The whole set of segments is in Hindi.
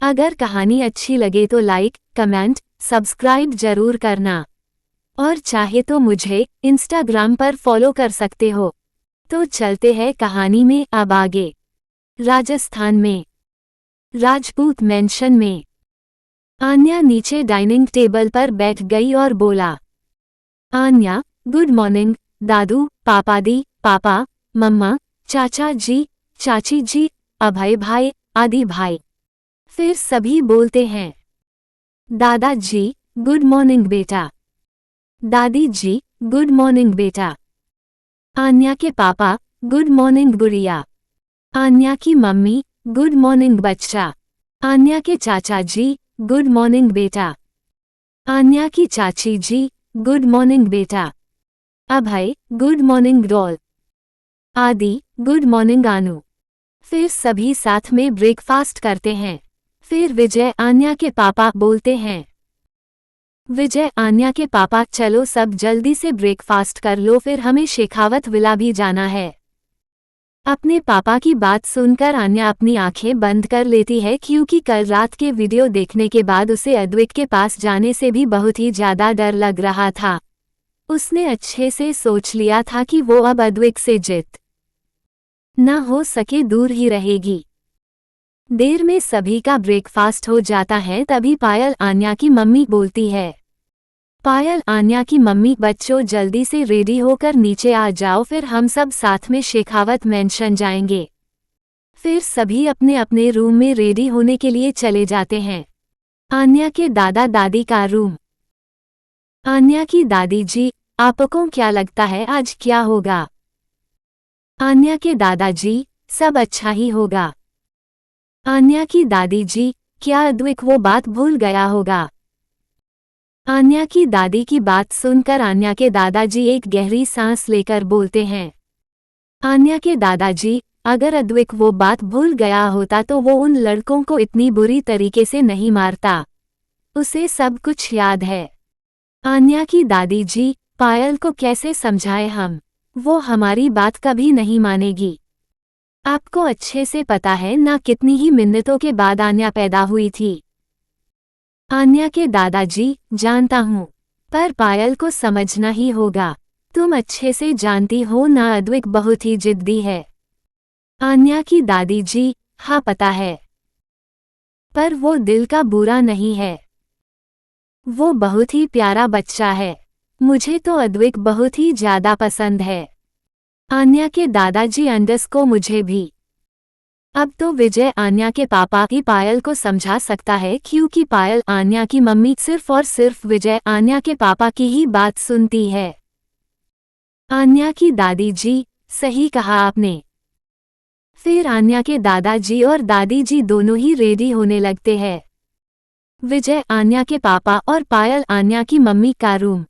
अगर कहानी अच्छी लगे तो लाइक, कमेंट, सब्सक्राइब जरूर करना। और चाहे तो मुझे इंस्टाग्राम पर फॉलो कर सकते हो। तो चलते हैं कहानी में अब आगे। राजस्थान में राजपूत मेंशन में आन्या नीचे डाइनिंग टेबल पर बैठ गई और बोला, आन्या, गुड मॉर्निंग दादू, पापादी, पापा, मम्मा, चाचा जी, चाची जी, अभय भाई, आदि भाई। फिर सभी बोलते हैं, दादाजी, गुड मॉर्निंग बेटा। दादी जी, गुड मॉर्निंग बेटा। आन्या के पापा, गुड मॉर्निंग गुड़िया। आन्या की मम्मी, गुड मॉर्निंग बच्चा। आन्या के चाचा जी, गुड मॉर्निंग बेटा। आन्या की चाची जी, गुड मॉर्निंग बेटा। अभय, गुड मॉर्निंग डॉल। आदि, गुड मॉर्निंग आनू। फिर सभी साथ में ब्रेकफास्ट करते हैं। फिर विजय आन्या के पापा बोलते हैं, विजय आन्या के पापा, चलो सब जल्दी से ब्रेकफास्ट कर लो, फिर हमें शेखावत विला भी जाना है। अपने पापा की बात सुनकर आन्या अपनी आंखें बंद कर लेती है, क्योंकि कल रात के वीडियो देखने के बाद उसे अद्विक के पास जाने से भी बहुत ही ज्यादा डर लग रहा था। उसने अच्छे से सोच लिया था कि वो अब अद्विक से जित न हो सके दूर ही रहेगी। देर में सभी का ब्रेकफास्ट हो जाता है, तभी पायल आन्या की मम्मी बोलती है, पायल आन्या की मम्मी, बच्चों जल्दी से रेडी होकर नीचे आ जाओ, फिर हम सब साथ में शेखावत मेंशन जाएंगे। फिर सभी अपने अपने रूम में रेडी होने के लिए चले जाते हैं। आन्या के दादा दादी का रूम। आन्या की दादी जी, आपको क्या लगता है आज क्या होगा? आन्या के दादाजी, सब अच्छा ही होगा। आन्या की दादी जी, क्या अद्विक वो बात भूल गया होगा? आन्या की दादी की बात सुनकर आन्या के दादाजी एक गहरी सांस लेकर बोलते हैं, आन्या के दादाजी, अगर अद्विक वो बात भूल गया होता तो वो उन लड़कों को इतनी बुरी तरीके से नहीं मारता। उसे सब कुछ याद है। आन्या की दादी जी, पायल को कैसे समझाएं हम? वो हमारी बात कभी नहीं मानेगी। आपको अच्छे से पता है ना कितनी ही मिन्नतों के बाद आन्या पैदा हुई थी। आन्या के दादाजी, जानता हूँ, पर पायल को समझना ही होगा। तुम अच्छे से जानती हो ना अद्विक बहुत ही जिद्दी है। आन्या की दादी जी, हाँ पता है, पर वो दिल का बुरा नहीं है। वो बहुत ही प्यारा बच्चा है। मुझे तो अद्विक बहुत ही ज्यादा पसंद है। आन्या के दादाजी, अंडर्स मुझे भी। अब तो विजय आन्या के पापा की पायल को समझा सकता है, क्योंकि पायल आन्या की मम्मी सिर्फ और सिर्फ विजय आन्या के पापा की ही बात सुनती है। आन्या की दादी जी, सही कहा आपने। फिर आन्या के दादाजी और दादी जी दोनों ही रेडी होने लगते हैं। विजय आन्या के पापा और पायल आन्या की मम्मी का रूम।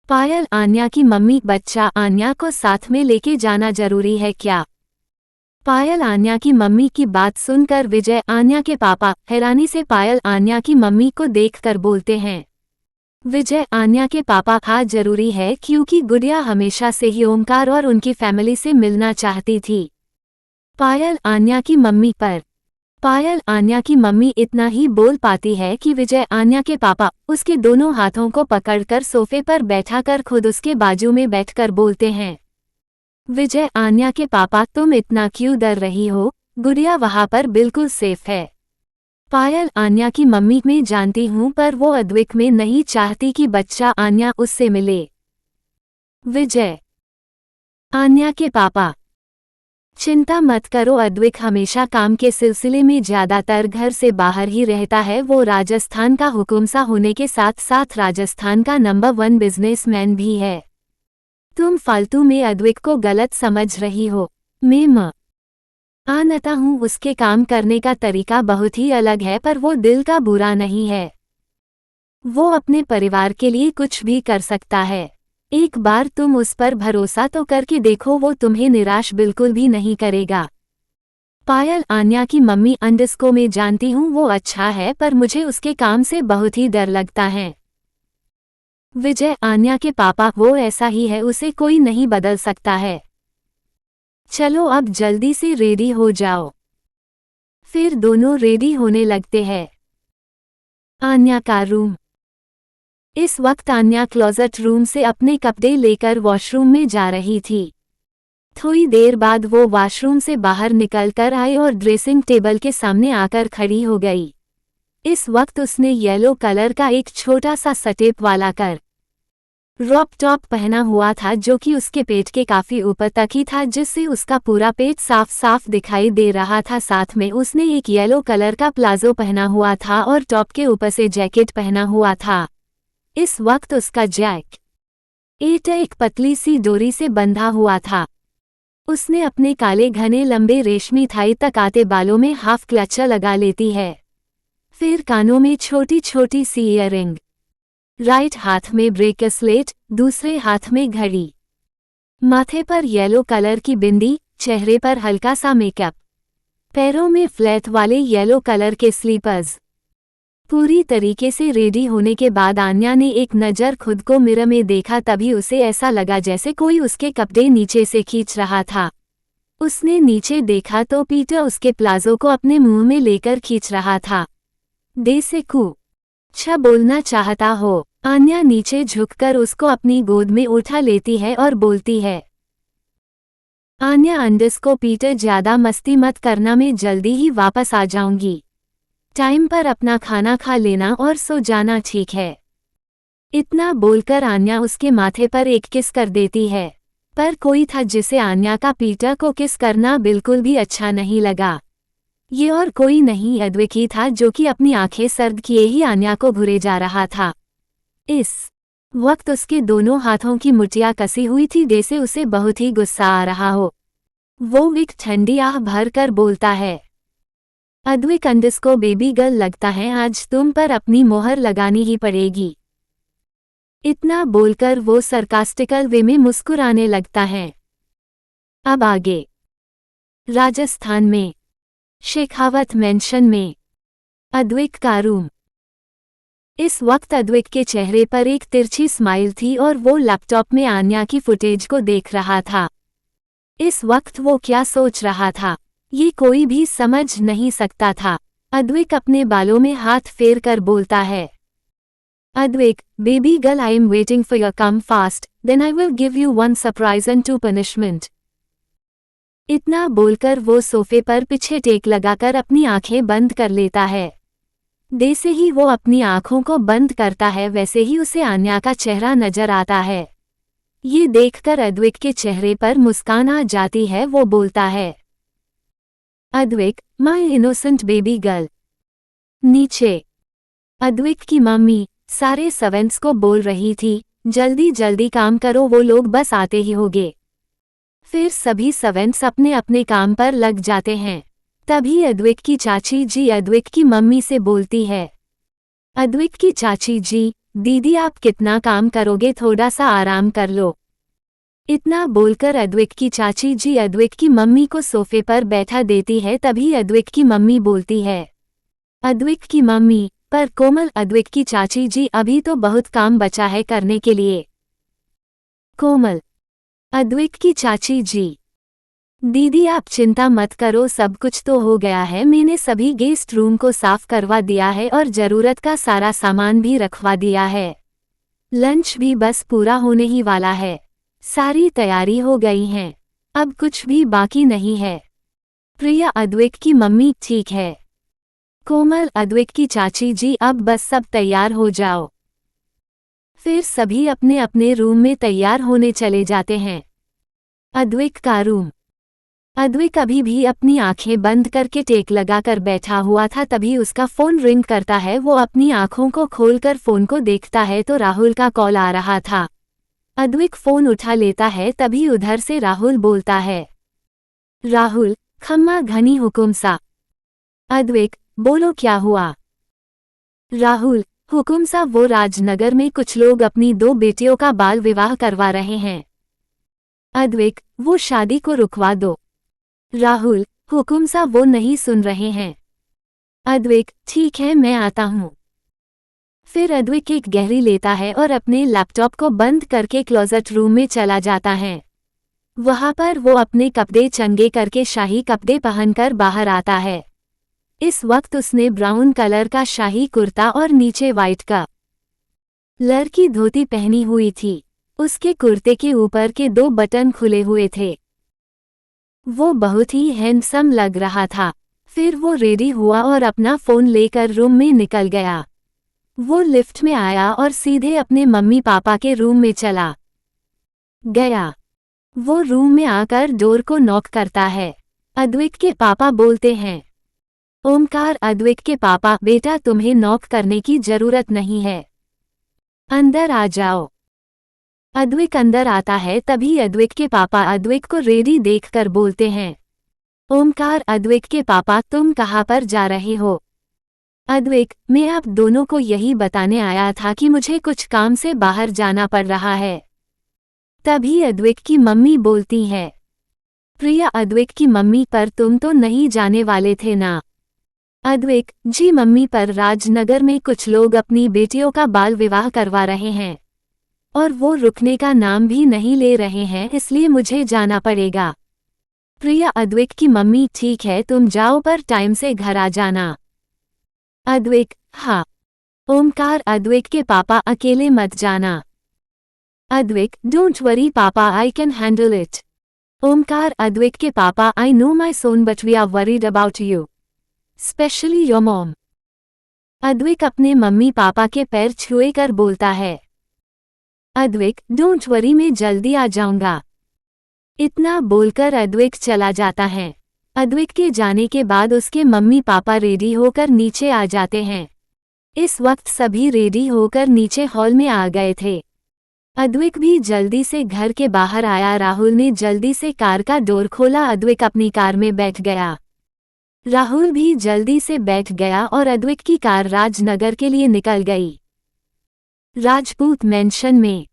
पायल आन्या की मम्मी, बच्चा आन्या को साथ में लेके जाना जरूरी है क्या? पायल आन्या की मम्मी की बात सुनकर विजय आन्या के पापा हैरानी से पायल आन्या की मम्मी को देखकर बोलते हैं, विजय आन्या के पापा, हाँ जरूरी है, क्योंकि गुड़िया हमेशा से ही ओमकार और उनकी फैमिली से मिलना चाहती थी। पायल आन्या की मम्मी पर पायल आन्या की मम्मी इतना ही बोल पाती है कि विजय आन्या के पापा उसके दोनों हाथों को पकड़कर सोफे पर बैठाकर खुद उसके बाजू में बैठकर बोलते हैं, विजय आन्या के पापा, तुम इतना क्यों डर रही हो? गुड़िया वहां पर बिल्कुल सेफ है। पायल आन्या की मम्मी, मैं जानती हूँ, पर वो अद्विक में नहीं चाहती कि बच्चा आन्या उससे मिले। विजय आन्या के पापा, चिंता मत करो, अद्विक हमेशा काम के सिलसिले में ज्यादातर घर से बाहर ही रहता है। वो राजस्थान का हुकुमसा होने के साथ साथ राजस्थान का नंबर 1 बिजनेसमैन भी है। तुम फालतू में अद्विक को गलत समझ रही हो। मैं जानता हूँ उसके काम करने का तरीका बहुत ही अलग है, पर वो दिल का बुरा नहीं है। वो अपने परिवार के लिए कुछ भी कर सकता है। एक बार तुम उस पर भरोसा तो करके देखो, वो तुम्हें निराश बिल्कुल भी नहीं करेगा। पायल आन्या की मम्मी, अंडर्स मैं जानती हूँ वो अच्छा है, पर मुझे उसके काम से बहुत ही डर लगता है। विजय आन्या के पापा, वो ऐसा ही है, उसे कोई नहीं बदल सकता है। चलो अब जल्दी से रेडी हो जाओ। फिर दोनों रेडी होने लगते हैं। आन्या का रूम। इस वक्त आन्या क्लोजेट रूम से अपने कपड़े लेकर वॉशरूम में जा रही थी। थोड़ी देर बाद वो वॉशरूम से बाहर निकलकर आई और ड्रेसिंग टेबल के सामने आकर खड़ी हो गई। इस वक्त उसने येलो कलर का एक छोटा सा स्टेप वाला क्रॉप टॉप पहना हुआ था जो कि उसके पेट के काफी ऊपर तक ही था, जिससे उसका पूरा पेट साफ साफ दिखाई दे रहा था। साथ में उसने एक येलो कलर का प्लाजो पहना हुआ था और टॉप के ऊपर से जैकेट पहना हुआ था। इस वक्त उसका जैकेट एक पतली सी डोरी से बंधा हुआ था। उसने अपने काले घने लंबे रेशमी थाई तक आते बालों में हाफ क्लचर लगा लेती है। फिर कानों में छोटी छोटी सी ईयरिंग, राइट हाथ में ब्रेसलेट, दूसरे हाथ में घड़ी, माथे पर येलो कलर की बिंदी, चेहरे पर हल्का सा मेकअप, पैरों में फ्लैट वाले येलो कलर के स्लीपर्स। पूरी तरीके से रेडी होने के बाद आन्या ने एक नज़र खुद को मिरर में देखा। तभी उसे ऐसा लगा जैसे कोई उसके कपड़े नीचे से खींच रहा था। उसने नीचे देखा तो पीटर उसके प्लाजो को अपने मुंह में लेकर खींच रहा था। दे से कुछ बोलना चाहता हो। आन्या नीचे झुककर उसको अपनी गोद में उठा लेती है और बोलती है, आन्या अंडस को पीटर ज्यादा मस्ती मत करना, मैं जल्दी ही वापस आ जाऊंगी। टाइम पर अपना खाना खा लेना और सो जाना, ठीक है? इतना बोलकर आन्या उसके माथे पर एक किस कर देती है। पर कोई था जिसे आन्या का पीटर को किस करना बिल्कुल भी अच्छा नहीं लगा। ये और कोई नहीं अद्विक ही था जो कि अपनी आंखें सर्द किए ही आन्या को घुरे जा रहा था। इस वक्त उसके दोनों हाथों की मुठ्ठियां कसी हुई थी जैसे उसे बहुत ही गुस्सा आ रहा हो। वो एक ठंडी आह भर कर बोलता है, अद्विक अंडस को बेबी गर्ल लगता है, आज तुम पर अपनी मोहर लगानी ही पड़ेगी। इतना बोलकर वो सरकास्टिकल वे में मुस्कुराने लगता है। अब आगे। राजस्थान में शेखावत मेंशन में अद्विक का रूम। इस वक्त अद्विक के चेहरे पर एक तिरछी स्माइल थी और वो लैपटॉप में आन्या की फुटेज को देख रहा था। इस वक्त वो क्या सोच रहा था ये कोई भी समझ नहीं सकता था। अद्विक अपने बालों में हाथ फेर कर बोलता है, Advik, baby girl, I am waiting for your come fast, then I will give you one surprise and two punishment. इतना बोलकर वो सोफे पर पीछे टेक लगाकर अपनी आंखें बंद कर लेता है। जैसे ही वो अपनी आंखों को बंद करता है वैसे ही उसे आन्या का चेहरा नजर आता है। ये देखकर अद्विक के चेहरे पर मुस्कान आ जाती है। वो बोलता है, Advik, my innocent baby girl. नीचे अद्विक की मम्मी सारे सर्वेंट्स को बोल रही थी, जल्दी जल्दी काम करो, वो लोग बस आते ही होंगे। फिर सभी सर्वेंट्स अपने अपने काम पर लग जाते हैं। तभी अद्विक की चाची जी अद्विक की मम्मी से बोलती है, अद्विक की चाची जी, दीदी आप कितना काम करोगे, थोड़ा सा आराम कर लो। इतना बोलकर अद्विक की चाची जी अद्विक की मम्मी को सोफे पर बैठा देती है। तभी अद्विक की मम्मी बोलती है, अद्विक की मम्मी, पर कोमल। अद्विक की चाची जी, अभी तो बहुत काम बचा है करने के लिए। कोमल, अद्विक की चाची जी, दीदी आप चिंता मत करो, सब कुछ तो हो गया है, मैंने सभी गेस्ट रूम को साफ करवा दिया है और ज़रूरत का सारा सामान भी रखवा दिया है। लंच भी बस पूरा होने ही वाला है, सारी तैयारी हो गई है, अब कुछ भी बाकी नहीं है। प्रिया, अद्विक की मम्मी, ठीक है। कोमल, अद्विक की चाची जी, अब बस सब तैयार हो जाओ। फिर सभी अपने अपने रूम में तैयार होने चले जाते हैं। अद्विक का रूम। अद्विक अभी भी अपनी आंखें बंद करके टेक लगाकर बैठा हुआ था। तभी उसका फोन रिंग करता है। वो अपनी आंखों को खोलकर फोन को देखता है तो राहुल का कॉल आ रहा था। अद्विक फोन उठा लेता है। तभी उधर से राहुल बोलता है, राहुल, खम्मा घनी हुकुम सा। अद्विक, बोलो क्या हुआ? राहुल, हुकुम सा, वो राजनगर में कुछ लोग अपनी 2 बेटियों का बाल विवाह करवा रहे हैं। अद्विक, वो शादी को रुकवा दो। राहुल, हुकुम सा, वो नहीं सुन रहे हैं। अद्विक, ठीक है, मैं आता हूँ। फिर अद्विक एक गहरी लेता है और अपने लैपटॉप को बंद करके क्लोजेट रूम में चला जाता है। वहाँ पर वो अपने कपड़े चंगे करके शाही कपड़े पहनकर बाहर आता है। इस वक्त उसने ब्राउन कलर का शाही कुर्ता और नीचे वाइट का लर की धोती पहनी हुई थी। उसके कुर्ते के ऊपर के 2 बटन खुले हुए थे। वो बहुत ही हैंडसम लग रहा था। फिर वो रेडी हुआ और अपना फ़ोन लेकर रूम में निकल गया। वो लिफ्ट में आया और सीधे अपने मम्मी पापा के रूम में चला गया। वो रूम में आकर डोर को नॉक करता है। अद्विक के पापा बोलते हैं, ओमकार, अद्विक के पापा, बेटा तुम्हें नॉक करने की जरूरत नहीं है, अंदर आ जाओ। अद्विक अंदर आता है। तभी अद्विक के पापा अद्विक को रेडी देखकर बोलते हैं, ओमकार, अद्विक के पापा, तुम कहाँ पर जा रहे हो? अद्विक, मैं आप दोनों को यही बताने आया था कि मुझे कुछ काम से बाहर जाना पड़ रहा है। तभी अद्विक की मम्मी बोलती है, प्रिया, अद्विक की मम्मी, पर तुम तो नहीं जाने वाले थे ना? अद्विक, जी मम्मी, पर राजनगर में कुछ लोग अपनी बेटियों का बाल विवाह करवा रहे हैं और वो रुकने का नाम भी नहीं ले रहे हैं, इसलिए मुझे जाना पड़ेगा। प्रिया, अद्विक की मम्मी, ठीक है तुम जाओ, पर टाइम से घर आ जाना। अद्विक, हाँ। ओमकार, अद्विक के पापा, अकेले मत जाना। Advik, don't worry papa, I can handle it. Omkar, Advik के पापा, I know my son but we are worried about you, especially your mom. Advik अपने मम्मी पापा के पैर छुए कर बोलता है, अद्विक, डोंट वरी, मैं जल्दी आ जाऊंगा। इतना बोलकर अद्विक चला जाता है। अद्विक के जाने के बाद उसके मम्मी पापा रेडी होकर नीचे आ जाते हैं। इस वक्त सभी रेडी होकर नीचे हॉल में आ गए थे। अद्विक भी जल्दी से घर के बाहर आया। राहुल ने जल्दी से कार का डोर खोला। अद्विक अपनी कार में बैठ गया। राहुल भी जल्दी से बैठ गया और अद्विक की कार राजनगर के लिए निकल गई। राजपूत मेंशन में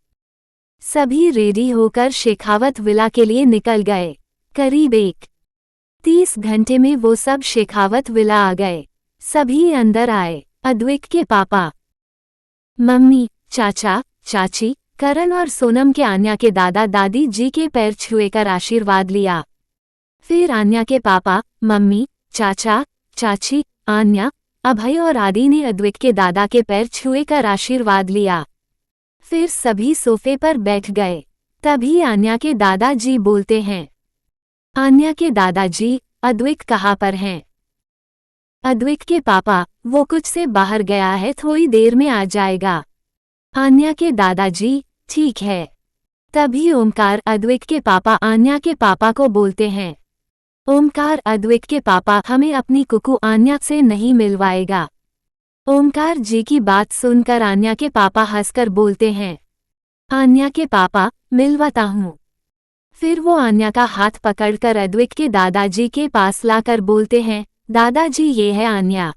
सभी रेडी होकर शेखावत विला के लिए निकल गए। करीब 30 घंटे में वो सब शेखावत विला आ गए। सभी अंदर आए। अद्विक के पापा, मम्मी, चाचा, चाची, करण और सोनम के आन्या के दादा दादी जी के पैर छुएकर आशीर्वाद लिया। फिर आन्या के पापा, मम्मी, चाचा, चाची, आन्या, अभय और आदि ने अद्विक के दादा के पैर छुएकर आशीर्वाद लिया। फिर सभी सोफे पर बैठ गए। तभी आन्या के दादाजी बोलते हैं, आन्या के दादाजी, अद्विक कहाँ पर हैं? अद्विक के पापा, वो कुछ से बाहर गया है, थोड़ी देर में आ जाएगा। आन्या के दादाजी, ठीक है। तभी ओमकार, अद्विक के पापा, आन्या के पापा को बोलते हैं, ओमकार, अद्विक के पापा, हमें अपनी कुकू आन्या से नहीं मिलवाएगा? ओमकार जी की बात सुनकर आन्या के पापा हंसकर बोलते हैं, आन्या के पापा, मिलवाता हूँ। फिर वो आन्या का हाथ पकड़कर अद्विक के दादाजी के पास लाकर बोलते हैं, दादाजी ये है आन्या।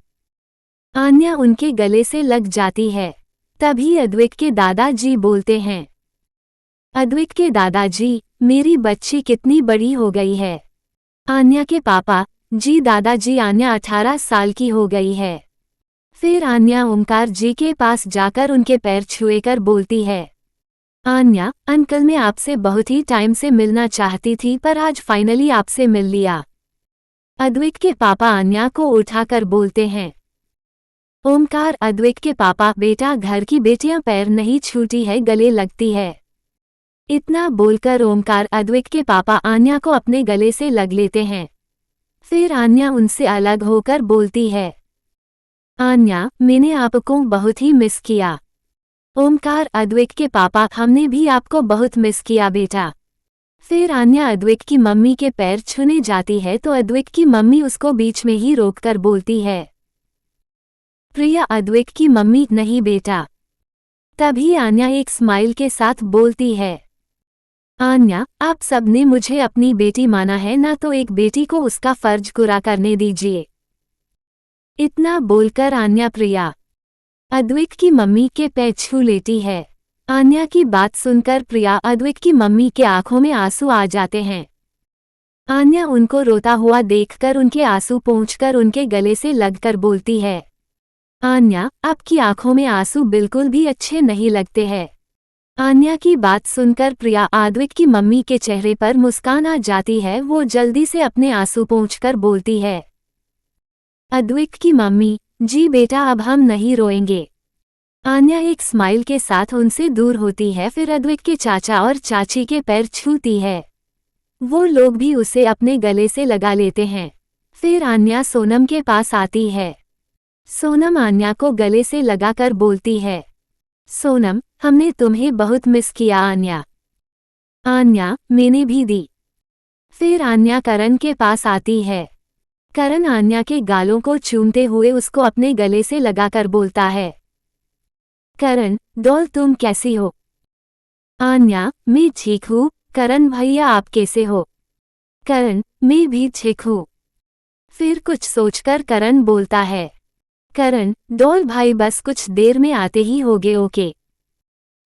आन्या उनके गले से लग जाती है। तभी अद्विक के दादाजी बोलते हैं, अद्विक के दादाजी, मेरी बच्ची कितनी बड़ी हो गई है? आन्या के पापा, जी दादाजी, आन्या 18 साल की हो गई है। फिर आन्या ओमकार जी के पास जाकर उनके पैर छुएकर बोलती है, आन्या अंकल, मैं आपसे बहुत ही टाइम से मिलना चाहती थी, पर आज फाइनली आपसे मिल लिया। अद्विक के पापा आन्या को उठाकर बोलते हैं, ओमकार, अद्विक के पापा, बेटा घर की बेटियां पैर नहीं छूती है, गले लगती है। इतना बोलकर ओमकार, अद्विक के पापा आन्या को अपने गले से लग लेते हैं। फिर आन्या उनसे अलग होकर बोलती है, आन्या, मैंने आपको बहुत ही मिस किया। ओमकार, अद्विक के पापा, हमने भी आपको बहुत मिस किया बेटा। फिर आन्या अद्विक की मम्मी के पैर छूने जाती है तो अद्विक की मम्मी उसको बीच में ही रोककर बोलती है, प्रिया, अद्विक की मम्मी, नहीं बेटा। तभी आन्या एक स्माइल के साथ बोलती है, आन्या, आप सबने मुझे अपनी बेटी माना है ना, तो एक बेटी को उसका फर्ज पूरा करने दीजिए। इतना बोलकर आन्या प्रिया, अद्विक की मम्मी के पैर छू लेती है। आन्या की बात सुनकर प्रिया, अद्विक की मम्मी के आंखों में आंसू आ जाते हैं। आन्या उनको रोता हुआ देखकर उनके आंसू पोंछकर उनके गले से लगकर बोलती है, आन्या, आपकी आंखों में आंसू बिल्कुल भी अच्छे नहीं लगते हैं। आन्या की बात सुनकर प्रिया, अद्विक की मम्मी के चेहरे पर मुस्कान आ जाती है। वो जल्दी से अपने आंसू पोंछकर बोलती है, अद्विक की मम्मी, जी बेटा अब हम नहीं रोएंगे। आन्या एक स्माइल के साथ उनसे दूर होती है, फिर अद्विक के चाचा और चाची के पैर छूती है। वो लोग भी उसे अपने गले से लगा लेते हैं। फिर आन्या सोनम के पास आती है। सोनम आन्या को गले से लगाकर बोलती है, सोनम हमने तुम्हें बहुत मिस किया आन्या। आन्या मैंने भी दी। फिर आन्या करण के पास आती है। करण आन्या के गालों को चूमते हुए उसको अपने गले से लगाकर बोलता है, करण डॉल तुम कैसी हो? आन्या मैं ठीक हूँ। करण भैया आप कैसे हो? करण मैं भी ठीक हूँ। फिर कुछ सोचकर करण बोलता है, करण डॉल भाई बस कुछ देर में आते ही होगे ओके।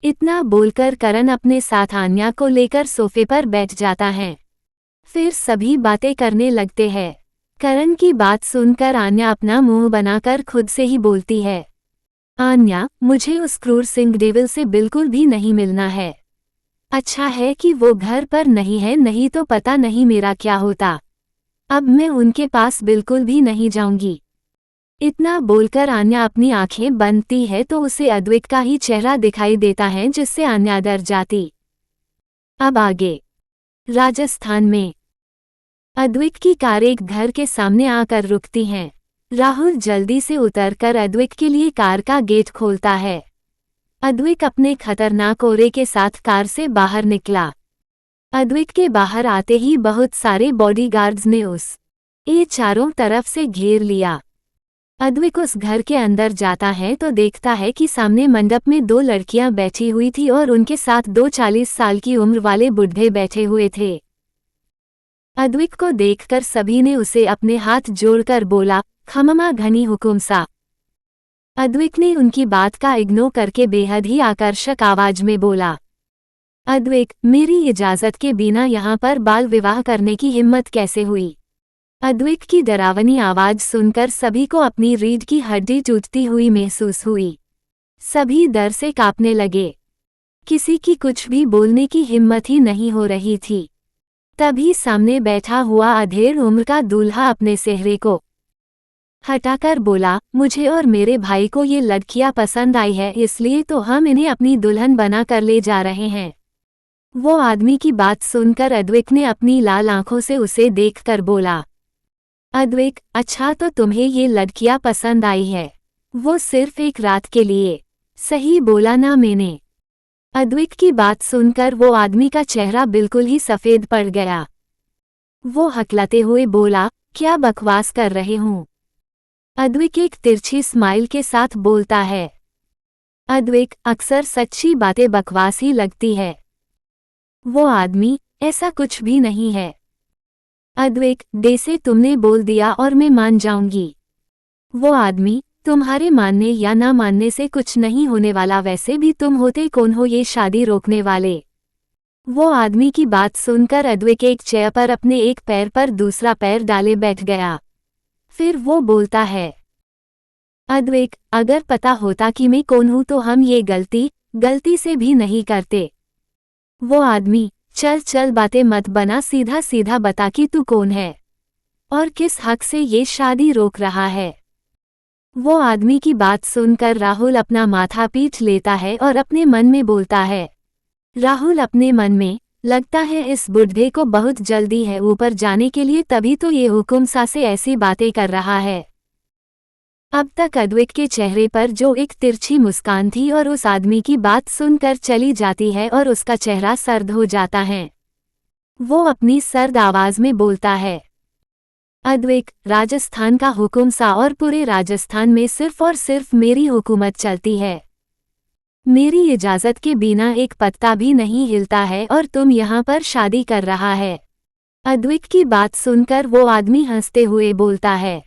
इतना बोलकर करण अपने साथ आन्या को लेकर सोफे पर बैठ जाता है। फिर सभी बातें करने लगते हैं। करण की बात सुनकर आन्या अपना मुंह बनाकर खुद से ही बोलती है, आन्या मुझे उस क्रूर सिंह डेविल से बिल्कुल भी नहीं मिलना है। अच्छा है कि वो घर पर नहीं है, नहीं तो पता नहीं मेरा क्या होता। अब मैं उनके पास बिल्कुल भी नहीं जाऊंगी। इतना बोलकर आन्या अपनी आंखें बंदती है तो उसे अद्विक का ही चेहरा दिखाई देता है, जिससे आन्या डर जाती। अब आगे राजस्थान में अद्विक की कार एक घर के सामने आकर रुकती हैं। राहुल जल्दी से उतरकर अद्विक के लिए कार का गेट खोलता है। अद्विक अपने खतरनाक ओरे के साथ कार से बाहर निकला। अद्विक के बाहर आते ही बहुत सारे बॉडीगार्ड्स ने उसे चारों तरफ से घेर लिया। अद्विक उस घर के अंदर जाता है तो देखता है कि सामने मंडप में 2 लड़कियां बैठी हुई थी और उनके साथ 2 40 साल की उम्र वाले बुढ़े बैठे हुए थे। अद्विक को देखकर सभी ने उसे अपने हाथ जोड़कर बोला, खममा घनी हुकुम सा। अद्विक ने उनकी बात का इग्नोर करके बेहद ही आकर्षक आवाज में बोला, अद्विक मेरी इजाजत के बिना यहाँ पर बाल विवाह करने की हिम्मत कैसे हुई? अद्विक की डरावनी आवाज सुनकर सभी को अपनी रीढ़ की हड्डी टूटती हुई महसूस हुई। सभी डर से कांपने लगे। किसी की कुछ भी बोलने की हिम्मत ही नहीं हो रही थी। तभी सामने बैठा हुआ अधेड़ उम्र का दूल्हा अपने सेहरे को हटाकर बोला, मुझे और मेरे भाई को ये लड़कियां पसंद आई है, इसलिए तो हम इन्हें अपनी दुल्हन बना कर ले जा रहे हैं। वो आदमी की बात सुनकर अद्विक ने अपनी लाल आंखों से उसे देखकर बोला, अद्विक अच्छा तो तुम्हें ये लड़कियां पसंद आई है? वो सिर्फ एक रात के लिए। सही बोला ना मैंने? अद्विक की बात सुनकर वो आदमी का चेहरा बिल्कुल ही सफेद पड़ गया। वो हकलाते हुए बोला, क्या बकवास कर रहे हूँ? अद्विक एक तिरछी स्माइल के साथ बोलता है, अद्विक अक्सर सच्ची बातें बकवास ही लगती है। वो आदमी, ऐसा कुछ भी नहीं है। अद्विक जैसे तुमने बोल दिया और मैं मान जाऊंगी। वो आदमी, तुम्हारे मानने या ना मानने से कुछ नहीं होने वाला, वैसे भी तुम होते कौन हो ये शादी रोकने वाले? वो आदमी की बात सुनकर अद्विक एक चेयर पर अपने एक पैर पर दूसरा पैर डाले बैठ गया। फिर वो बोलता है, अद्विक अगर पता होता कि मैं कौन हूं तो हम ये गलती से भी नहीं करते। वो आदमी, चल चल बातें मत बना, सीधा सीधा बता कि तू कौन है और किस हक से ये शादी रोक रहा है। वो आदमी की बात सुनकर राहुल अपना माथा पीट लेता है और अपने मन में बोलता है, राहुल अपने मन में, लगता है इस बुढ़े को बहुत जल्दी है ऊपर जाने के लिए, तभी तो ये हुकुम सा से ऐसी बातें कर रहा है। अब तक अद्विक के चेहरे पर जो एक तिरछी मुस्कान थी और उस आदमी की बात सुनकर चली जाती है और उसका चेहरा सर्द हो जाता है। वो अपनी सर्द आवाज में बोलता है, अद्विक राजस्थान का हुकुम सा और पूरे राजस्थान में सिर्फ और सिर्फ मेरी हुकूमत चलती है। मेरी इजाजत के बिना एक पत्ता भी नहीं हिलता है और तुम यहाँ पर शादी कर रहा है। अद्विक की बात सुनकर वो आदमी हंसते हुए बोलता है,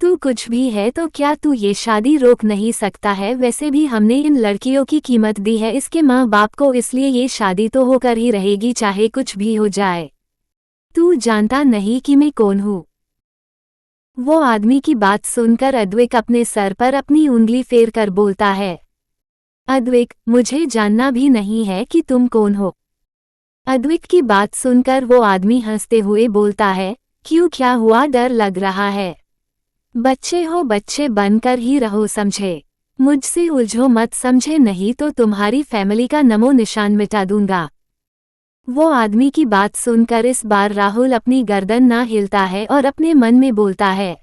तू कुछ भी है तो क्या तू ये शादी रोक नहीं सकता है? वैसे भी हमने इन लड़कियों की कीमत दी है इसके माँ बाप को, इसलिए ये शादी तो होकर ही रहेगी चाहे कुछ भी हो जाए। तू जानता नहीं कि मैं कौन हूँ? वो आदमी की बात सुनकर अद्विक अपने सर पर अपनी उंगली फेर कर बोलता है, अद्विक मुझे जानना भी नहीं है कि तुम कौन हो। अद्विक की बात सुनकर वो आदमी हंसते हुए बोलता है, क्यों क्या हुआ, डर लग रहा है? बच्चे हो बच्चे बनकर ही रहो समझे। मुझसे उलझो मत समझे, नहीं तो तुम्हारी फैमिली का नमो निशान मिटा दूंगा। वो आदमी की बात सुनकर इस बार राहुल अपनी गर्दन ना हिलता है और अपने मन में बोलता है।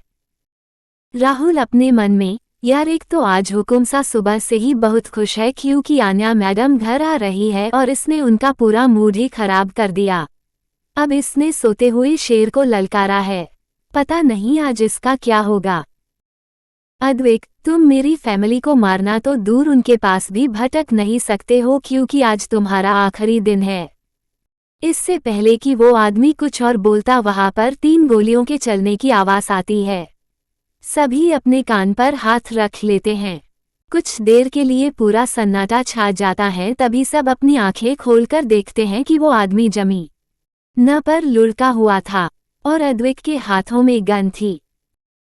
राहुल अपने मन में, यार एक तो आज हुकुम सा सुबह से ही बहुत खुश है क्योंकि आन्या मैडम घर आ रही है और इसने उनका पूरा मूड ही खराब कर दिया। अब इसने सोते हुए शेर को ललकारा है, पता नहीं आज इसका क्या होगा। अद्विक, तुम मेरी फैमिली को मारना तो दूर उनके पास भी भटक नहीं सकते हो क्योंकि आज तुम्हारा आखिरी दिन है। इससे पहले कि वो आदमी कुछ और बोलता वहां पर 3 गोलियों के चलने की आवाज आती है। सभी अपने कान पर हाथ रख लेते हैं। कुछ देर के लिए पूरा सन्नाटा छा जाता है, तभी सब अपनी आंखें खोलकर देखते हैं कि वो आदमी जमी न पर लुढ़का हुआ था और अद्विक के हाथों में गन थी।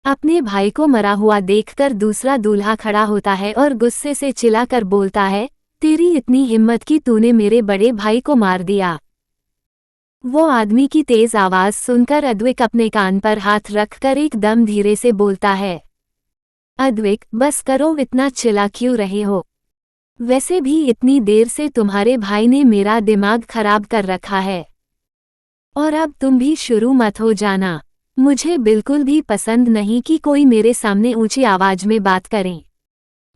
अपने भाई को मरा हुआ देखकर दूसरा दूल्हा खड़ा होता है और गुस्से से चिल्लाकर बोलता है, तेरी इतनी हिम्मत कि तूने मेरे बड़े भाई को मार दिया। वो आदमी की तेज आवाज सुनकर अद्विक अपने कान पर हाथ रखकर एकदम धीरे से बोलता है, अद्विक बस करो, इतना चिल्ला क्यों रहे हो? वैसे भी इतनी देर से तुम्हारे भाई ने मेरा दिमाग खराब कर रखा है और अब तुम भी शुरू मत हो जाना। मुझे बिल्कुल भी पसंद नहीं कि कोई मेरे सामने ऊंची आवाज में बात करे।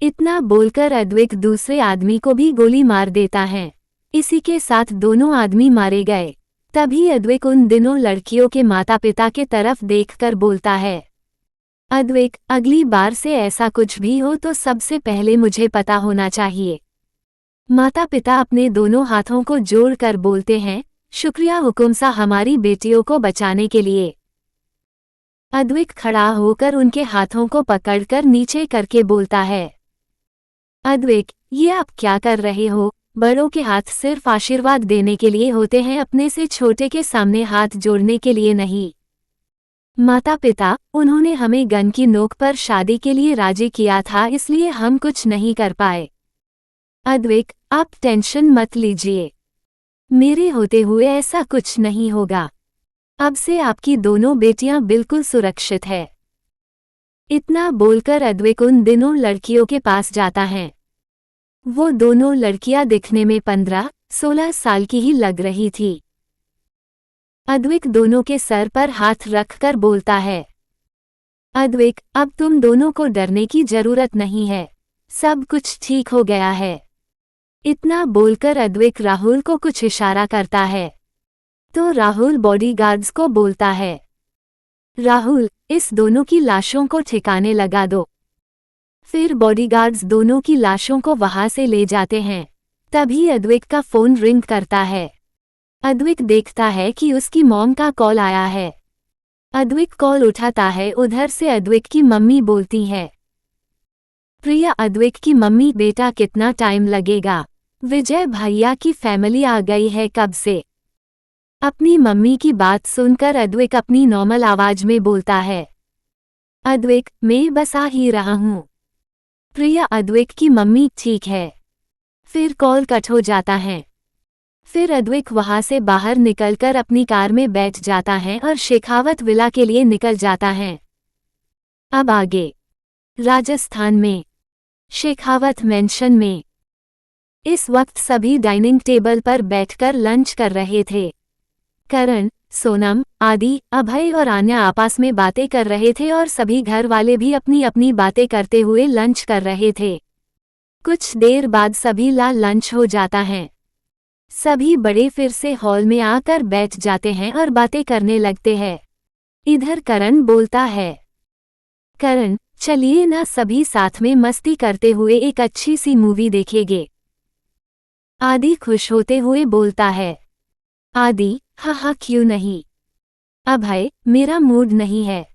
इतना बोलकर अद्विक दूसरे आदमी को भी गोली मार देता है। इसी के साथ दोनों आदमी मारे गए। तभी अद्विक उन दिनों लड़कियों के माता पिता के तरफ देखकर बोलता है, अद्विक अगली बार से ऐसा कुछ भी हो तो सबसे पहले मुझे पता होना चाहिए। माता पिता अपने दोनों हाथों को जोड़कर बोलते हैं, शुक्रिया हुकुम सा हमारी बेटियों को बचाने के लिए। अद्विक खड़ा होकर उनके हाथों को पकड़कर नीचे करके बोलता है, अद्विक ये आप क्या कर रहे हो? बड़ों के हाथ सिर्फ आशीर्वाद देने के लिए होते हैं, अपने से छोटे के सामने हाथ जोड़ने के लिए नहीं। माता पिता, उन्होंने हमें गन की नोक पर शादी के लिए राजी किया था, इसलिए हम कुछ नहीं कर पाए। अद्विक आप टेंशन मत लीजिए, मेरे होते हुए ऐसा कुछ नहीं होगा। अब से आपकी दोनों बेटियां बिल्कुल सुरक्षित है। इतना बोलकर अद्विक उन दिनों लड़कियों के पास जाता है। वो दोनों लड़कियां दिखने में 15-16 साल की ही लग रही थी। अद्विक दोनों के सर पर हाथ रखकर बोलता है, अद्विक अब तुम दोनों को डरने की जरूरत नहीं है, सब कुछ ठीक हो गया है। इतना बोलकर अद्विक राहुल को कुछ इशारा करता है तो राहुल बॉडीगार्ड्स को बोलता है, राहुल इस दोनों की लाशों को ठिकाने लगा दो। फिर बॉडीगार्ड्स दोनों की लाशों को वहां से ले जाते हैं। तभी अद्विक का फोन रिंग करता है। अद्विक देखता है कि उसकी मॉम का कॉल आया है। अद्विक कॉल उठाता है, उधर से अद्विक की मम्मी बोलती है, प्रिया अद्विक की मम्मी, बेटा कितना टाइम लगेगा? विजय भैया की फैमिली आ गई है कब से? अपनी मम्मी की बात सुनकर अद्विक अपनी नॉर्मल आवाज में बोलता है, अद्विक मैं बस आ ही रहा हूँ। प्रिया अद्विक की मम्मी, ठीक है। फिर कॉल कट हो जाता है। फिर अद्विक वहां से बाहर निकलकर अपनी कार में बैठ जाता है और शेखावत विला के लिए निकल जाता है। अब आगे राजस्थान में शेखावत मेंशन में इस वक्त सभी डाइनिंग टेबल पर बैठकर लंच कर रहे थे। करण, सोनम, आदि, अभय और आन्या आपस में बातें कर रहे थे और सभी घर वाले भी अपनी अपनी बातें करते हुए लंच कर रहे थे। कुछ देर बाद सभी ला लंच हो जाता है। सभी बड़े फिर से हॉल में आकर बैठ जाते हैं और बातें करने लगते हैं। इधर करण बोलता है, करण चलिए ना सभी साथ में मस्ती करते हुए एक अच्छी सी मूवी देखेंगे। आदि खुश होते हुए बोलता है, आदि हाँ हाँ क्यों नहीं। अभय, मेरा मूड नहीं है।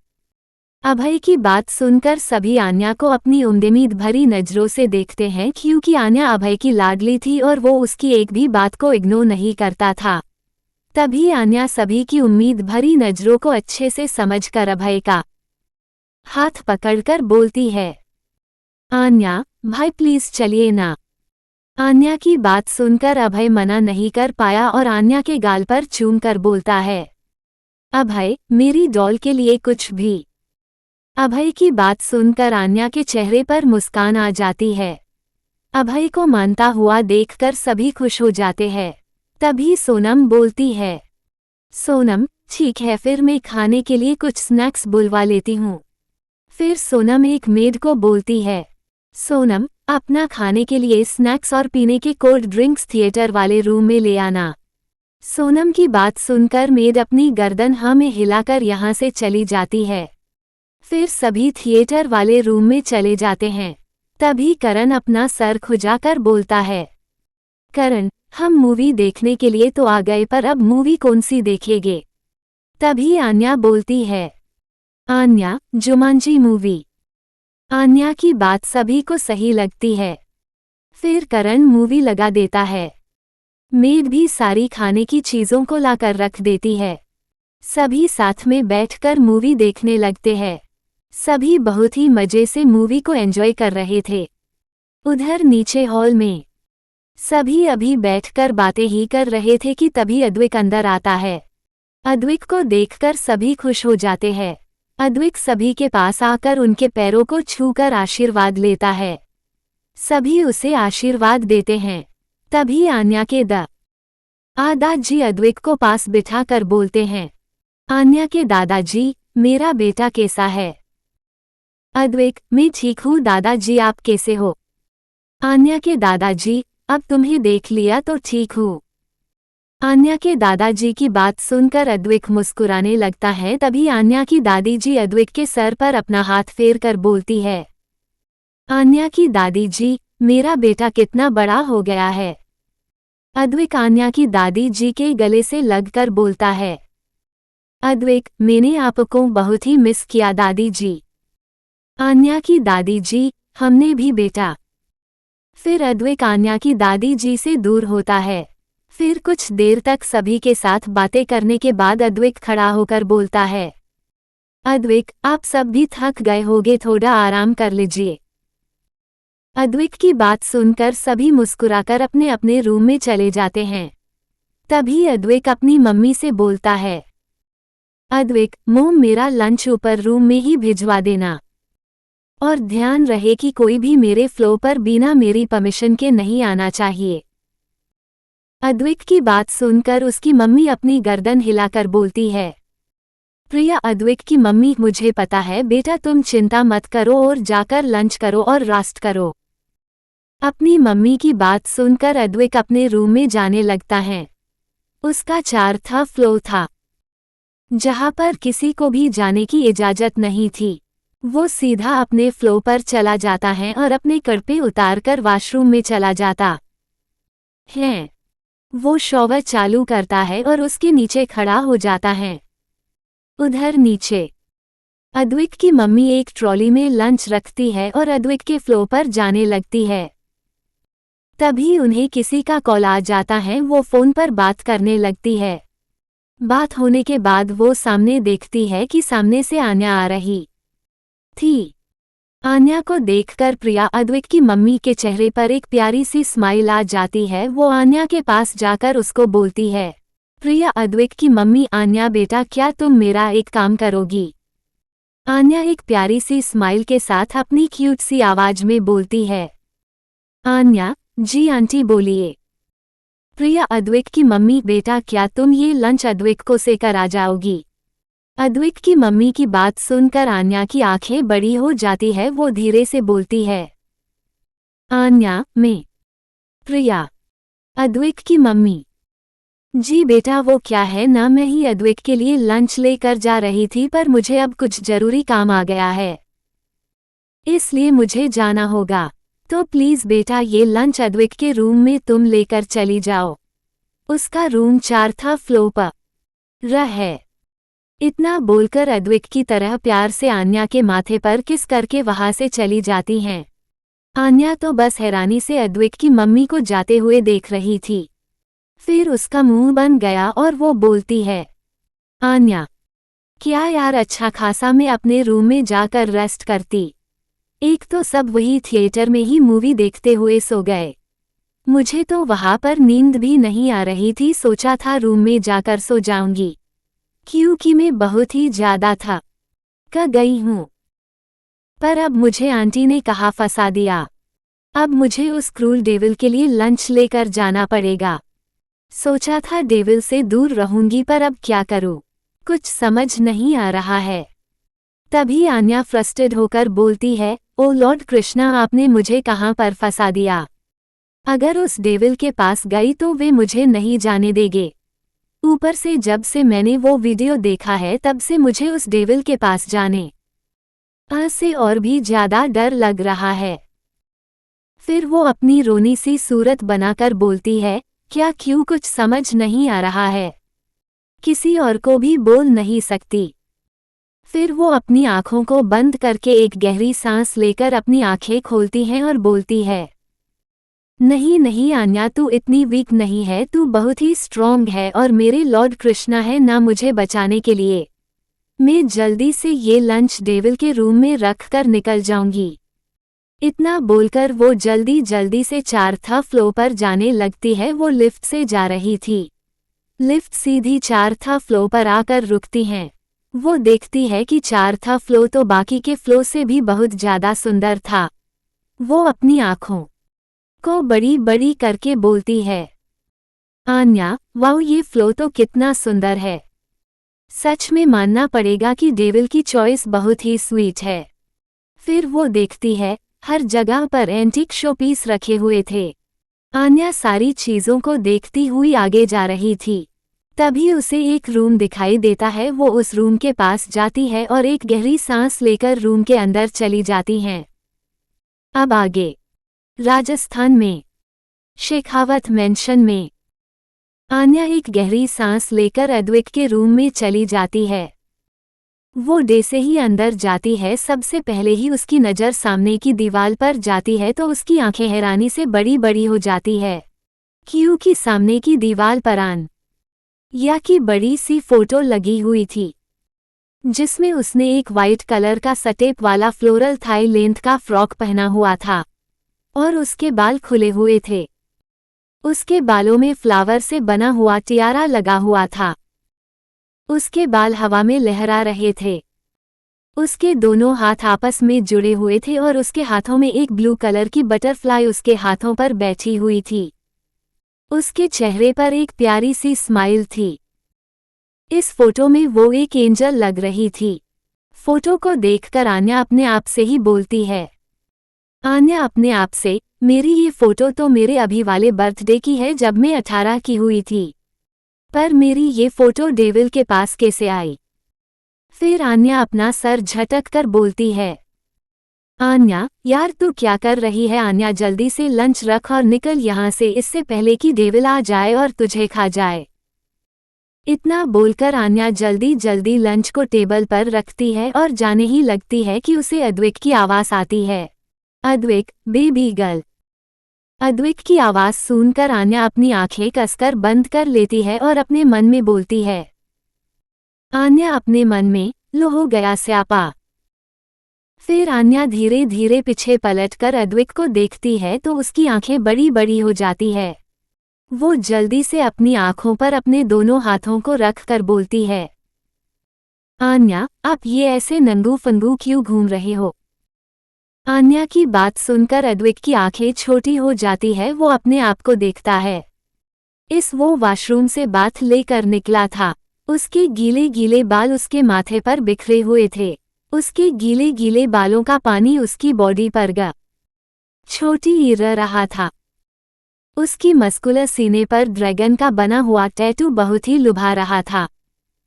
अभय की बात सुनकर सभी आन्या को अपनी उम्मीद भरी नजरों से देखते हैं क्योंकि आन्या अभय की लाडली थी और वो उसकी एक भी बात को इग्नोर नहीं करता था। तभी आन्या सभी की उम्मीद भरी नजरों को अच्छे से समझकर अभय का हाथ पकड़कर बोलती है, आन्या भाई प्लीज चलिए ना। आन्या की बात सुनकर अभय मना नहीं कर पाया और आन्या के गाल पर चूमकर बोलता है, अभय मेरी डॉल के लिए कुछ भी। अभय की बात सुनकर आन्या के चेहरे पर मुस्कान आ जाती है। अभय को मानता हुआ देखकर सभी खुश हो जाते हैं। तभी सोनम बोलती है, सोनम ठीक है, फिर मैं खाने के लिए कुछ स्नैक्स बुलवा लेती हूँ। फिर सोनम एक मेड को बोलती है, सोनम अपना खाने के लिए स्नैक्स और पीने के कोल्ड ड्रिंक्स थिएटर वाले रूम में ले आना। सोनम की बात सुनकर मेड अपनी गर्दन हाँ में हिलाकर यहाँ से चली जाती है। फिर सभी थिएटर वाले रूम में चले जाते हैं। तभी करण अपना सर खुजाकर बोलता है, करण हम मूवी देखने के लिए तो आ गए, पर अब मूवी कौन सी देखेंगे? तभी आन्या बोलती है, आन्या जुमांजी मूवी। आन्या की बात सभी को सही लगती है। फिर करण मूवी लगा देता है। मेड भी सारी खाने की चीजों को लाकर रख देती है। सभी साथ में बैठकर मूवी देखने लगते हैं। सभी बहुत ही मजे से मूवी को एंजॉय कर रहे थे। उधर नीचे हॉल में सभी अभी बैठकर बातें ही कर रहे थे कि तभी अद्विक अंदर आता है। अद्विक को देखकर सभी खुश हो जाते हैं। अद्विक सभी के पास आकर उनके पैरों को छूकर आशीर्वाद लेता है। सभी उसे आशीर्वाद देते हैं। तभी आन्या के दादाजी अद्विक को पास बिठाकर बोलते हैं, आन्या के दादाजी मेरा बेटा कैसा है? अद्विक मैं ठीक हूँ दादाजी, आप कैसे हो? आन्या के दादाजी अब तुम्हें देख लिया तो ठीक हूँ। आन्या के दादाजी की बात सुनकर अद्विक मुस्कुराने लगता है। तभी आन्या की दादी जी अद्विक के सर पर अपना हाथ फेर कर बोलती है, आन्या की दादी जी मेरा बेटा कितना बड़ा हो गया है। अद्विक आन्या की दादी जी के गले से लगकर बोलता है, अद्विक मैंने आपको बहुत ही मिस किया दादी जी। आन्या की दादी जी हमने भी बेटा। फिर अद्विक आन्या की दादी जी से दूर होता है। फिर कुछ देर तक सभी के साथ बातें करने के बाद अद्विक खड़ा होकर बोलता है, अद्विक आप सब भी थक गए होगे, थोड़ा आराम कर लीजिए। अद्विक की बात सुनकर सभी मुस्कुराकर अपने अपने रूम में चले जाते हैं। तभी अद्विक अपनी मम्मी से बोलता है, अद्विक मोम मेरा लंच ऊपर रूम में ही भिजवा देना, और ध्यान रहे कि कोई भी मेरे फ्लो पर बिना मेरी परमिशन के नहीं आना चाहिए। अद्विक की बात सुनकर उसकी मम्मी अपनी गर्दन हिलाकर बोलती है, प्रिया अद्विक की मम्मी मुझे पता है बेटा, तुम चिंता मत करो और जाकर लंच करो और रेस्ट करो। अपनी मम्मी की बात सुनकर अद्विक अपने रूम में जाने लगता है। उसका 4था फ्लो था, जहां पर किसी को भी जाने की इजाजत नहीं थी। वो सीधा अपने फ्लो पर चला जाता है और अपने कड़पे उतारकर वॉशरूम में चला जाता है। वो शॉवर चालू करता है और उसके नीचे खड़ा हो जाता है। उधर नीचे अद्विक की मम्मी एक ट्रॉली में लंच रखती है और अद्विक के फ्लो पर जाने लगती है। तभी उन्हें किसी का कॉल आ जाता है। वो फोन पर बात करने लगती है। बात होने के बाद वो सामने देखती है कि सामने से आन्या आ रही थी। आन्या को देखकर प्रिया अद्विक की मम्मी के चेहरे पर एक प्यारी सी स्माइल आ जाती है। वो आन्या के पास जाकर उसको बोलती है, प्रिया अद्विक की मम्मी, आन्या बेटा क्या तुम मेरा एक काम करोगी? आन्या एक प्यारी सी स्माइल के साथ अपनी क्यूट सी आवाज में बोलती है, आन्या जी आंटी बोलिए। प्रिया अद्विक की मम्मी, बेटा क्या तुम ये लंच अद्विक को सेकर आ जाओगी? अद्विक की मम्मी की बात सुनकर आन्या की आंखें बड़ी हो जाती है। वो धीरे से बोलती है, आन्या मैं। प्रिया अद्विक की मम्मी, जी बेटा वो क्या है ना, मैं ही अद्विक के लिए लंच लेकर जा रही थी, पर मुझे अब कुछ जरूरी काम आ गया है, इसलिए मुझे जाना होगा। तो प्लीज बेटा ये लंच अद्विक के रूम में तुम लेकर चली जाओ। उसका रूम 4था फ्लो पर है। इतना बोलकर अद्विक की तरह प्यार से आन्या के माथे पर किस करके वहां से चली जाती हैं। आन्या तो बस हैरानी से अद्विक की मम्मी को जाते हुए देख रही थी। फिर उसका मुंह बन गया और वो बोलती है, आन्या क्या यार, अच्छा खासा मैं अपने रूम में जाकर रेस्ट करती। एक तो सब वही थिएटर में ही मूवी देखते हुए सो गए। मुझे तो वहां पर नींद भी नहीं आ रही थी, सोचा था रूम में जाकर सो जाऊंगी, क्योंकि मैं बहुत ही ज्यादा थक गई हूँ। पर अब मुझे आंटी ने कहाँ फंसा दिया। अब मुझे उस क्रूल डेविल के लिए लंच लेकर जाना पड़ेगा। सोचा था डेविल से दूर रहूंगी, पर अब क्या करूं, कुछ समझ नहीं आ रहा है। तभी आन्या फ्रस्ट्रेटेड होकर बोलती है, ओ लॉर्ड कृष्णा, आपने मुझे कहाँ पर फंसा दिया। अगर उस डेविल के पास गई तो वे मुझे नहीं जाने देंगे। ऊपर से जब से मैंने वो वीडियो देखा है तब से मुझे उस डेविल के पास जाने से और भी ज्यादा डर लग रहा है। फिर वो अपनी रोनी सी सूरत बनाकर बोलती है, क्या क्यों, कुछ समझ नहीं आ रहा है। किसी और को भी बोल नहीं सकती। फिर वो अपनी आंखों को बंद करके एक गहरी सांस लेकर अपनी आंखें खोलती है और बोलती है, नहीं नहीं आन्या, तू इतनी वीक नहीं है, तू बहुत ही स्ट्रॉन्ग है और मेरे लॉर्ड कृष्णा है ना मुझे बचाने के लिए। मैं जल्दी से ये लंच डेविल के रूम में रख कर निकल जाऊंगी। इतना बोलकर वो जल्दी जल्दी से 4th फ्लोर पर जाने लगती है। वो लिफ्ट से जा रही थी। लिफ्ट सीधी 4th फ्लोर पर आकर रुकती है। वो देखती है कि 4th फ्लोर तो बाकी के फ्लोर से भी बहुत ज्यादा सुंदर था। वो अपनी आंखों को बड़ी बड़ी करके बोलती है, आन्या, वाओ, ये फ्लोर तो कितना सुंदर है। सच में मानना पड़ेगा कि डेविल की चॉइस बहुत ही स्वीट है। फिर वो देखती है हर जगह पर एंटीक शोपीस रखे हुए थे। आन्या सारी चीजों को देखती हुई आगे जा रही थी। तभी उसे एक रूम दिखाई देता है। वो उस रूम के पास जाती है और एक गहरी सांस लेकर रूम के अंदर चली जाती हैं। अब आगे राजस्थान में शेखावत मेंशन में आन्या एक गहरी सांस लेकर अद्वैत के रूम में चली जाती है। वो डे से ही अंदर जाती है, सबसे पहले ही उसकी नज़र सामने की दीवार पर जाती है तो उसकी आंखें हैरानी से बड़ी बड़ी हो जाती है, क्योंकि सामने की दीवार पर आन्या की बड़ी सी फोटो लगी हुई थी, जिसमें उसने एक वाइट कलर का सटेप वाला फ्लोरल थाई लेंथ का फ्रॉक पहना हुआ था और उसके बाल खुले हुए थे। उसके बालों में फ्लावर से बना हुआ टियारा लगा हुआ था। उसके बाल हवा में लहरा रहे थे। उसके दोनों हाथ आपस में जुड़े हुए थे और उसके हाथों में एक ब्लू कलर की बटरफ्लाई उसके हाथों पर बैठी हुई थी। उसके चेहरे पर एक प्यारी सी स्माइल थी। इस फोटो में वो एक एंजल लग रही थी। फोटो को देखकर आन्या अपने आप से ही बोलती है, आन्या अपने आप से, मेरी ये फोटो तो मेरे अभी वाले बर्थडे की है जब मैं 18 की हुई थी, पर मेरी ये फोटो डेविल के पास कैसे आई। फिर आन्या अपना सर झटक कर बोलती है, आन्या यार तू क्या कर रही है। आन्या जल्दी से लंच रख और निकल यहाँ से, इससे पहले कि डेविल आ जाए और तुझे खा जाए। इतना बोलकर आन्या जल्दी जल्दी लंच को टेबल पर रखती है और जाने ही लगती है कि उसे अद्वैत की आवाज़ आती है, अद्वैत बेबी गर्ल। अद्वैत की आवाज़ सुनकर आन्या अपनी आंखें कसकर बंद कर लेती है और अपने मन में बोलती है, आन्या अपने मन में, लो हो गया स्यापा। फिर आन्या धीरे धीरे पीछे पलटकर अद्वैत को देखती है तो उसकी आंखें बड़ी बड़ी हो जाती है। वो जल्दी से अपनी आंखों पर अपने दोनों हाथों को रख कर बोलती है, आन्या आप ये ऐसे नंगू फंगू क्यों घूम रहे हो। आन्या की बात सुनकर अद्वैत की आंखें छोटी हो जाती है। वो अपने आप को देखता है। वो वॉशरूम से बाथ लेकर निकला था। उसके गीले गीले बाल उसके माथे पर बिखरे हुए थे। उसके गीले गीले बालों का पानी उसकी बॉडी पर छोटी रह रहा था। उसकी मस्कुलर सीने पर ड्रैगन का बना हुआ टैटू बहुत ही लुभा रहा था।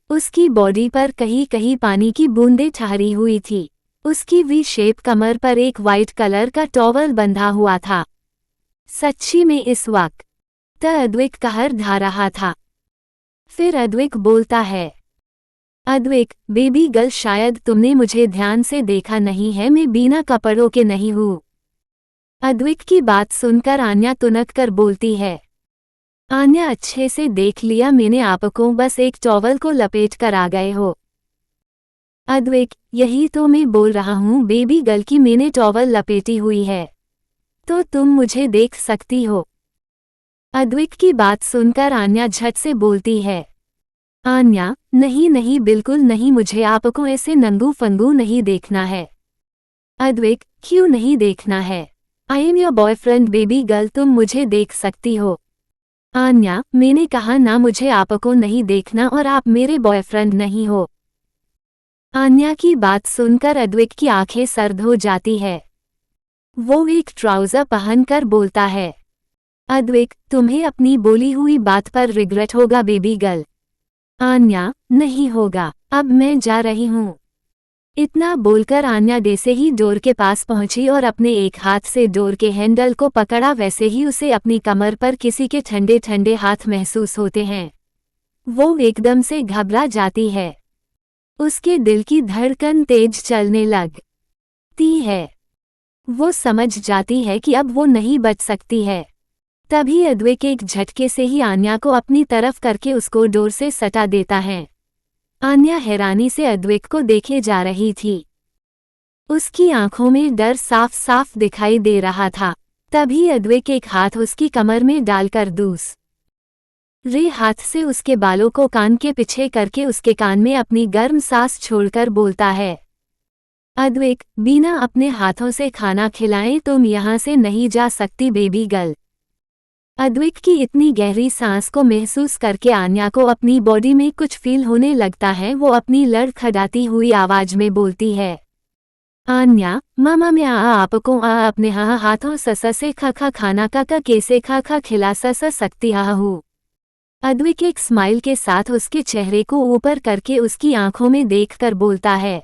उसकी बॉडी पर कहीं कहीं पानी की बूंदें ठहरी हुई थी। उसकी वी शेप कमर पर एक वाइट कलर का टॉवल बंधा हुआ था। सच्ची में इस वक्त अद्वैत कहर ढा रहा था। फिर अद्वैत बोलता है, अद्वैत बेबी गर्ल, शायद तुमने मुझे ध्यान से देखा नहीं है, मैं बिना कपड़ों के नहीं हूँ। अद्वैत की बात सुनकर आन्या तुनक कर बोलती है, आन्या अच्छे से देख लिया मैंने आपको, बस एक टॉवल को लपेट कर आ गए हो। अद्वैत यही तो मैं बोल रहा हूँ बेबी गर्ल की मैंने टॉवल लपेटी हुई है, तो तुम मुझे देख सकती हो। अद्वैत की बात सुनकर आन्या झट से बोलती है, आन्या नहीं नहीं बिल्कुल नहीं, मुझे आपको ऐसे नंगू फंगू नहीं देखना है। अद्विक, क्यों नहीं देखना है? I am your boyfriend baby girl, तुम मुझे देख सकती हो। आन्या, मैंने कहा ना मुझे आपको नहीं देखना और आप मेरे बॉयफ्रेंड नहीं हो। आन्या की बात सुनकर अद्विक की आंखें सर्द हो जाती है। वो एक ट्राउजर पहनकर बोलता है, अद्विक, तुम्हें अपनी बोली हुई बात पर रिग्रेट होगा बेबी गर्ल। आन्या, नहीं होगा, अब मैं जा रही हूँ। इतना बोलकर आन्या जैसे ही डोर के पास पहुंची और अपने एक हाथ से डोर के हैंडल को पकड़ा, वैसे ही उसे अपनी कमर पर किसी के ठंडे ठंडे हाथ महसूस होते हैं। वो एकदम से घबरा जाती है। उसके दिल की धड़कन तेज चलने लगती है। वो समझ जाती है कि अब वो नहीं बच सकती है। तभी अद्विक एक झटके से ही आन्या को अपनी तरफ करके उसको डोर से सटा देता है। आन्या हैरानी से अद्विक को देखे जा रही थी। उसकी आंखों में डर साफ साफ दिखाई दे रहा था। तभी अद्विक एक हाथ उसकी कमर में डालकर दूसरे हाथ से उसके बालों को कान के पीछे करके उसके कान में अपनी गर्म सांस छोड़कर बोलता है, अद्विक, बिना अपने हाथों से खाना खिलाए तुम यहाँ से नहीं जा सकती बेबी गर्ल। अद्विक की इतनी गहरी सांस को महसूस करके आन्या को अपनी बॉडी में कुछ फील होने लगता है। वो अपनी लड़खड़ाती हुई आवाज में बोलती है, आन्या, मामा मैं आपको अपने हाथों से खा खाना का कैसे खा खिला सकती हूँ। अद्विक एक स्माइल के साथ उसके चेहरे को ऊपर करके उसकी आंखों में देखकर बोलता है,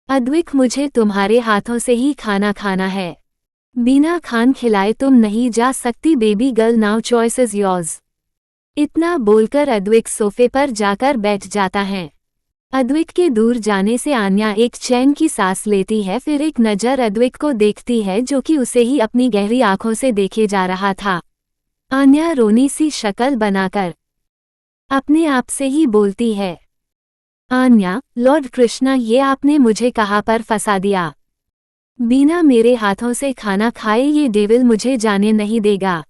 अद्विक, मुझे तुम्हारे हाथों से ही खाना खाना है। बिना खान खिलाए तुम नहीं जा सकती baby girl, now choice is yours. इतना बोलकर अद्विक सोफे पर जाकर बैठ जाता है। अद्विक के दूर जाने से आन्या एक चैन की सांस लेती है, फिर एक नज़र अद्विक को देखती है जो कि उसे ही अपनी गहरी आंखों से देखे जा रहा था। आन्या रोनी सी शक्ल बनाकर अपने आप से ही बोलती है, आन्या, लॉर्ड कृष्णा, ये आपने मुझे कहाँ पर फंसा दिया? बिना मेरे हाथों से खाना खाए ये डेविल मुझे जाने नहीं देगा।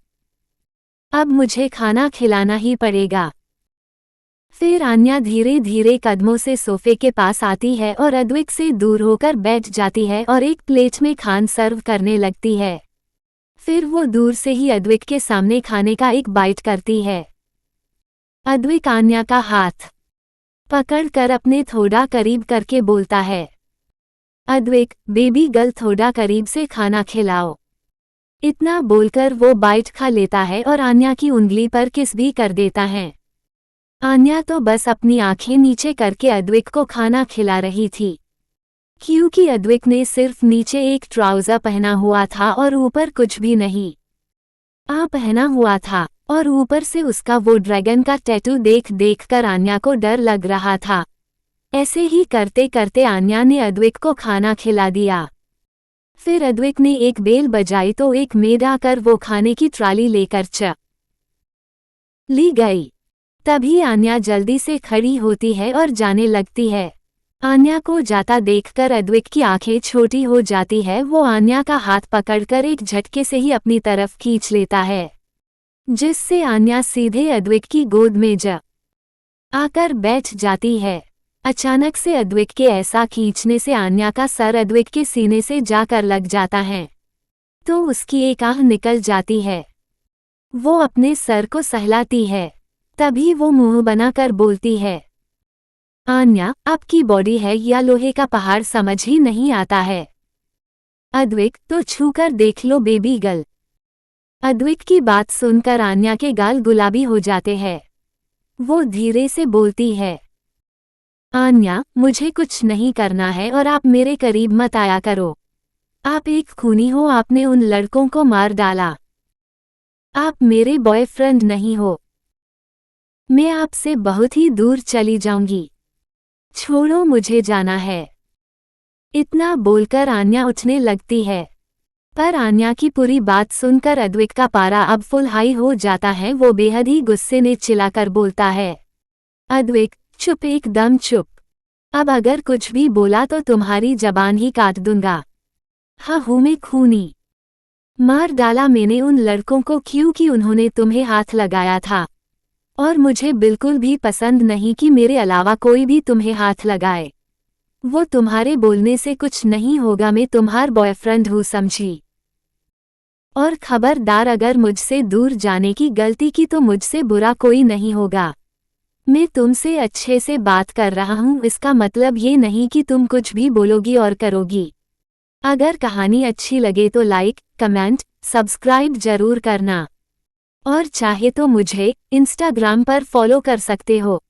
अब मुझे खाना खिलाना ही पड़ेगा। फिर आन्या धीरे धीरे कदमों से सोफे के पास आती है और अद्विक से दूर होकर बैठ जाती है और एक प्लेट में खान सर्व करने लगती है। फिर वो दूर से ही अद्विक के सामने खाने का एक बाइट करती है। अद्विक आन्या का हाथ पकड़कर अपने थोड़ा करीब करके बोलता है, अद्विक, बेबी गर्ल, थोड़ा करीब से खाना खिलाओ। इतना बोलकर वो बाइट खा लेता है और आन्या की उंगली पर किस भी कर देता है। आन्या तो बस अपनी आंखें नीचे करके अद्विक को खाना खिला रही थी, क्योंकि अद्विक ने सिर्फ नीचे एक ट्राउजर पहना हुआ था और ऊपर कुछ भी नहीं पहना हुआ था, और ऊपर से उसका वो ड्रैगन का टैटू देख देख कर आन्या को डर लग रहा था। ऐसे ही करते करते आन्या ने अद्विक को खाना खिला दिया। फिर अद्विक ने एक बेल बजाई तो एक मेड आकर वो खाने की ट्राली लेकर ली गई। तभी आन्या जल्दी से खड़ी होती है और जाने लगती है। आन्या को जाता देखकर अद्विक की आंखें छोटी हो जाती है। वो आन्या का हाथ पकड़कर एक झटके से ही अपनी तरफ खींच लेता है, जिससे आन्या सीधे अद्विक की गोद में आकर बैठ जाती है। अचानक से अद्विक के ऐसा खींचने से आन्या का सर अद्विक के सीने से जाकर लग जाता है, तो उसकी एक आह निकल जाती है। वो अपने सर को सहलाती है। तभी वो मुंह बनाकर बोलती है, आन्या, आपकी बॉडी है या लोहे का पहाड़ समझ ही नहीं आता है। अद्विक, तो छूकर देख लो बेबी गर्ल। अद्विक की बात सुनकर आन्या के गाल गुलाबी हो जाते हैं। वो धीरे से बोलती है, आन्या, मुझे कुछ नहीं करना है और आप मेरे करीब मत आया करो। आप एक खूनी हो, आपने उन लड़कों को मार डाला। आप मेरे बॉयफ्रेंड नहीं हो। मैं आपसे बहुत ही दूर चली जाऊंगी। छोड़ो, मुझे जाना है। इतना बोलकर आन्या उठने लगती है, पर आन्या की पूरी बात सुनकर अद्विक का पारा अब फुल हाई हो जाता है। वो बेहद ही गुस्से में चिल्लाकर बोलता है, अद्विक, चुप, एकदम चुप। अब अगर कुछ भी बोला तो तुम्हारी जबान ही काट दूंगा। हाँ हूँ मैं खूनी। मार डाला मैंने उन लड़कों को क्योंकि उन्होंने तुम्हें हाथ लगाया था, और मुझे बिल्कुल भी पसंद नहीं कि मेरे अलावा कोई भी तुम्हें हाथ लगाए। वो तुम्हारे बोलने से कुछ नहीं होगा, मैं तुम्हार बॉयफ्रेंड हूँ, समझी? और खबरदार, अगर मुझसे दूर जाने की गलती की तो मुझसे बुरा कोई नहीं होगा। मैं तुमसे अच्छे से बात कर रहा हूँ, इसका मतलब ये नहीं कि तुम कुछ भी बोलोगी और करोगी। अगर कहानी अच्छी लगे तो लाइक, कमेंट, सब्सक्राइब जरूर करना। और चाहे तो मुझे इंस्टाग्राम पर फॉलो कर सकते हो।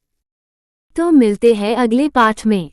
तो मिलते हैं अगले पाठ में।